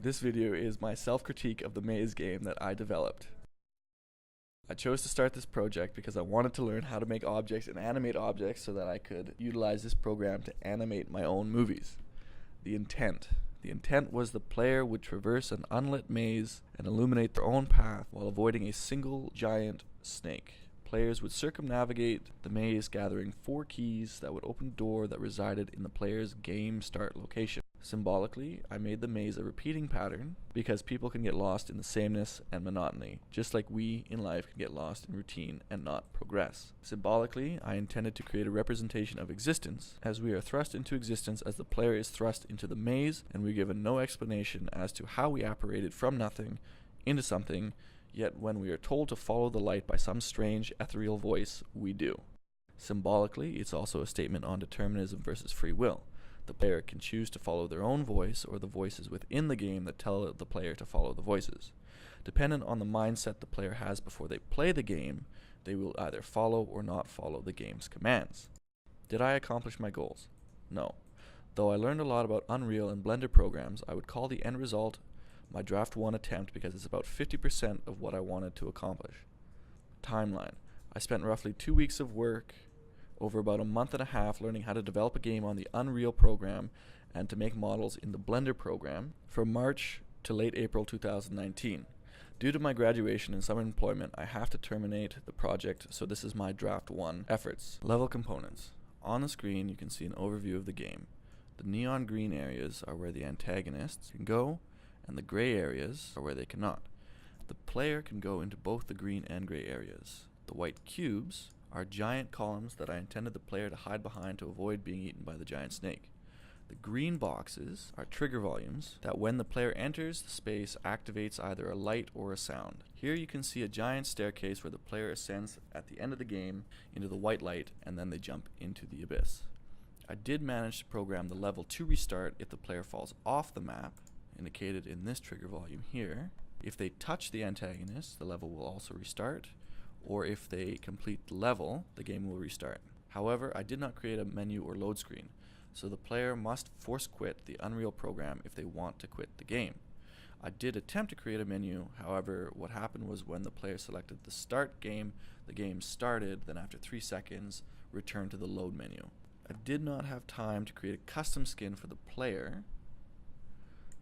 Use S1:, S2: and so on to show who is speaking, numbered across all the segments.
S1: This video is my self-critique of the maze game that I developed. I chose to start this project because I wanted to learn how to make objects and animate objects so that I could utilize this program to animate my own movies. The intent was the player would traverse an unlit maze and illuminate their own path while avoiding a single giant snake. Players would circumnavigate the maze, gathering 4 keys that would open a door that resided in the player's game start location. Symbolically, I made the maze a repeating pattern because people can get lost in the sameness and monotony, just like we in life can get lost in routine and not progress. Symbolically, I intended to create a representation of existence, as we are thrust into existence as the player is thrust into the maze, and we're given no explanation as to how we apparated from nothing into something, yet when we are told to follow the light by some strange ethereal voice, we do. Symbolically, it's also a statement on determinism versus free will. The player can choose to follow their own voice or the voices within the game that tell the player to follow the voices. Dependent on the mindset the player has before they play the game, they will either follow or not follow the game's commands. Did I accomplish my goals? No. Though I learned a lot about Unreal and Blender programs, I would call the end result my Draft 1 attempt because it's about 50% of what I wanted to accomplish. Timeline. I spent roughly 2 weeks of work over about a month and a half learning how to develop a game on the Unreal program and to make models in the Blender program from March to late April 2019. Due to my graduation and summer employment, I have to terminate the project, so this is my Draft 1 efforts. Level components. On the screen you can see an overview of the game. The neon green areas are where the antagonists can go, and the gray areas are where they cannot. The player can go into both the green and gray areas. The white cubes are giant columns that I intended the player to hide behind to avoid being eaten by the giant snake. The green boxes are trigger volumes that when the player enters the space activates either a light or a sound. Here you can see a giant staircase where the player ascends at the end of the game into the white light and then they jump into the abyss. I did manage to program the level to restart if the player falls off the map, indicated in this trigger volume here. If they touch the antagonist, the level will also restart, or if they complete the level, the game will restart. However, I did not create a menu or load screen, so the player must force quit the Unreal program if they want to quit the game. I did attempt to create a menu, however, what happened was when the player selected the start game, the game started, then after 3 seconds, returned to the load menu. I did not have time to create a custom skin for the player,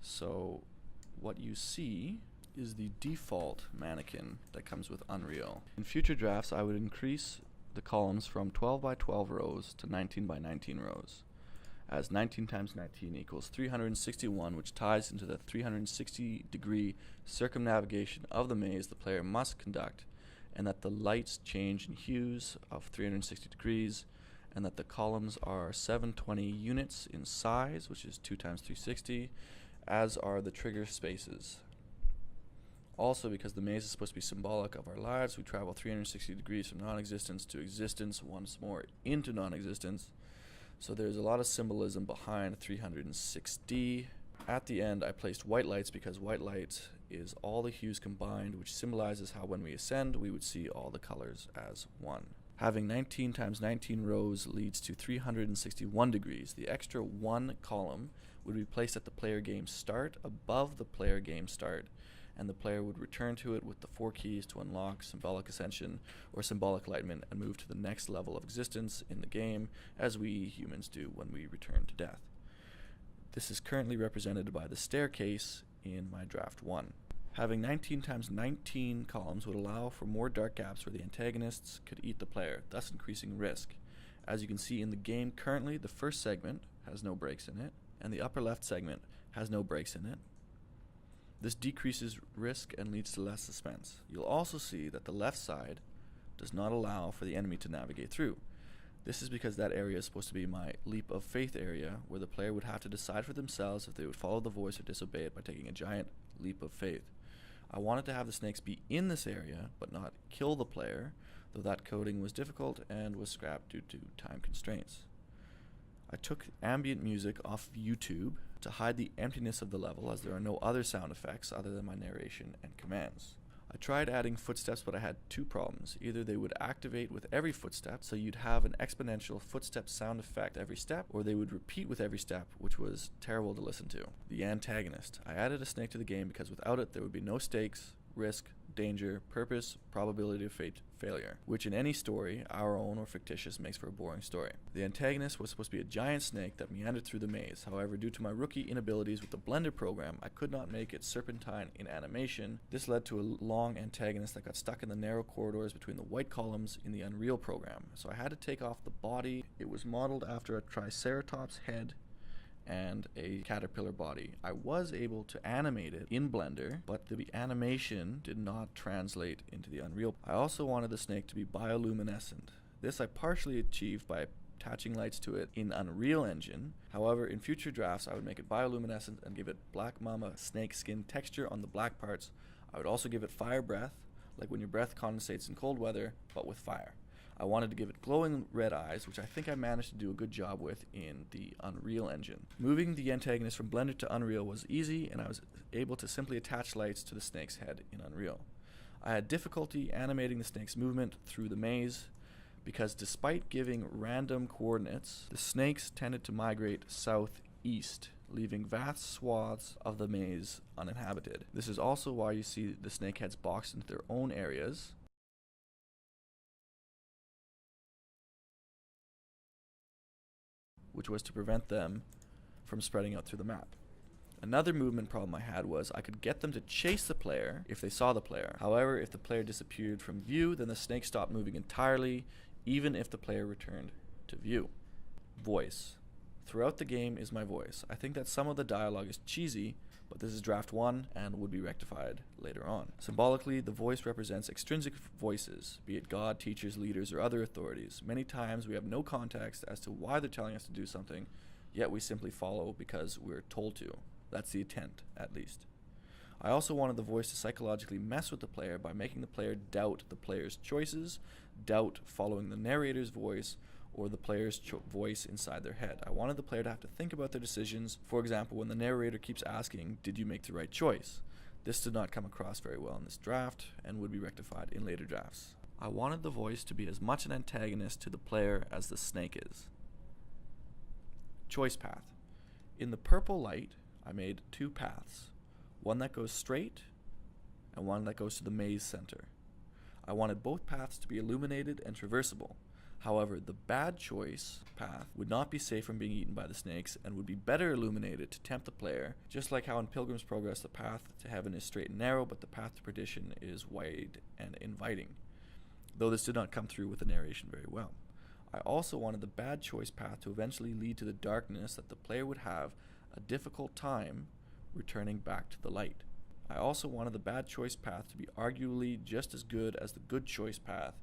S1: so what you see is the default mannequin that comes with Unreal. In future drafts, I would increase the columns from 12 by 12 rows to 19 by 19 rows, as 19 times 19 equals 361, which ties into the 360-degree circumnavigation of the maze the player must conduct, and that the lights change in hues of 360 degrees, and that the columns are 720 units in size, which is 2 times 360, as are the trigger spaces. Also, because the maze is supposed to be symbolic of our lives, we travel 360 degrees from non-existence to existence, once more into non-existence. So there's a lot of symbolism behind 360. At the end, I placed white lights because white light is all the hues combined, which symbolizes how when we ascend, we would see all the colors as one. Having 19 times 19 rows leads to 361 degrees. The extra 1 column would be placed at the player game start above the player game start, and the player would return to it with the 4 keys to unlock symbolic ascension or symbolic enlightenment and move to the next level of existence in the game, as we humans do when we return to death. This is currently represented by the staircase in my Draft 1. Having 19 times 19 columns would allow for more dark gaps where the antagonists could eat the player, thus increasing risk. As you can see in the game currently, the first segment has no breaks in it, and the upper left segment has no breaks in it. This decreases risk and leads to less suspense. You'll also see that the left side does not allow for the enemy to navigate through. This is because that area is supposed to be my leap of faith area, where the player would have to decide for themselves if they would follow the voice or disobey it by taking a giant leap of faith. I wanted to have the snakes be in this area, but not kill the player, though that coding was difficult and was scrapped due to time constraints. I took ambient music off of YouTube to hide the emptiness of the level, as there are no other sound effects other than my narration and commands. I tried adding footsteps, but I had two problems. Either they would activate with every footstep, so you'd have an exponential footstep sound effect every step, or they would repeat with every step, which was terrible to listen to. The antagonist. I added a snake to the game because without it there would be no stakes, risk, danger, purpose, probability of failure, which in any story, our own or fictitious, makes for a boring story. The antagonist was supposed to be a giant snake that meandered through the maze. However, due to my rookie inabilities with the Blender program, I could not make it serpentine in animation. This led to a long antagonist that got stuck in the narrow corridors between the white columns in the Unreal program. So I had to take off the body. It was modeled after a triceratops head and a caterpillar body. I was able to animate it in Blender, but the animation did not translate into the Unreal. I also wanted the snake to be bioluminescent. This I partially achieved by attaching lights to it in Unreal Engine. However, in future drafts I would make it bioluminescent and give it black mama snake skin texture on the black parts. I would also give it fire breath, like when your breath condensates in cold weather, but with fire. I wanted to give it glowing red eyes, which I think I managed to do a good job with in the Unreal Engine. Moving the antagonist from Blender to Unreal was easy, and I was able to simply attach lights to the snake's head in Unreal. I had difficulty animating the snake's movement through the maze, because despite giving random coordinates, the snakes tended to migrate southeast, leaving vast swaths of the maze uninhabited. This is also why you see the snakeheads boxed into their own areas, which was to prevent them from spreading out through the map. Another movement problem I had was I could get them to chase the player if they saw the player. However, if the player disappeared from view, then the snake stopped moving entirely, even if the player returned to view. Voice. Throughout the game is my voice. I think that some of the dialogue is cheesy, but this is draft 1 and would be rectified later on. Symbolically, the voice represents extrinsic voices, be it God, teachers, leaders, or other authorities. Many times we have no context as to why they're telling us to do something, yet we simply follow because we're told to. That's the intent, at least. I also wanted the voice to psychologically mess with the player by making the player doubt the player's choices, doubt following the narrator's voice, or the player's voice inside their head. I wanted the player to have to think about their decisions. For example, when the narrator keeps asking, did you make the right choice? This did not come across very well in this draft and would be rectified in later drafts. I wanted the voice to be as much an antagonist to the player as the snake is. Choice path. In the purple light, I made two paths. One that goes straight and one that goes to the maze center. I wanted both paths to be illuminated and traversable. However, the bad choice path would not be safe from being eaten by the snakes and would be better illuminated to tempt the player, just like how in Pilgrim's Progress the path to heaven is straight and narrow, but the path to perdition is wide and inviting, though this did not come through with the narration very well. I also wanted the bad choice path to eventually lead to the darkness that the player would have a difficult time returning back to the light. I also wanted the bad choice path to be arguably just as good as the good choice path,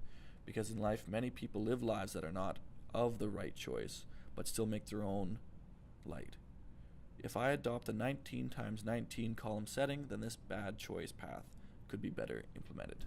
S1: because in life many people live lives that are not of the right choice, but still make their own light. If I adopt a 19 times 19 column setting, then this bad choice path could be better implemented.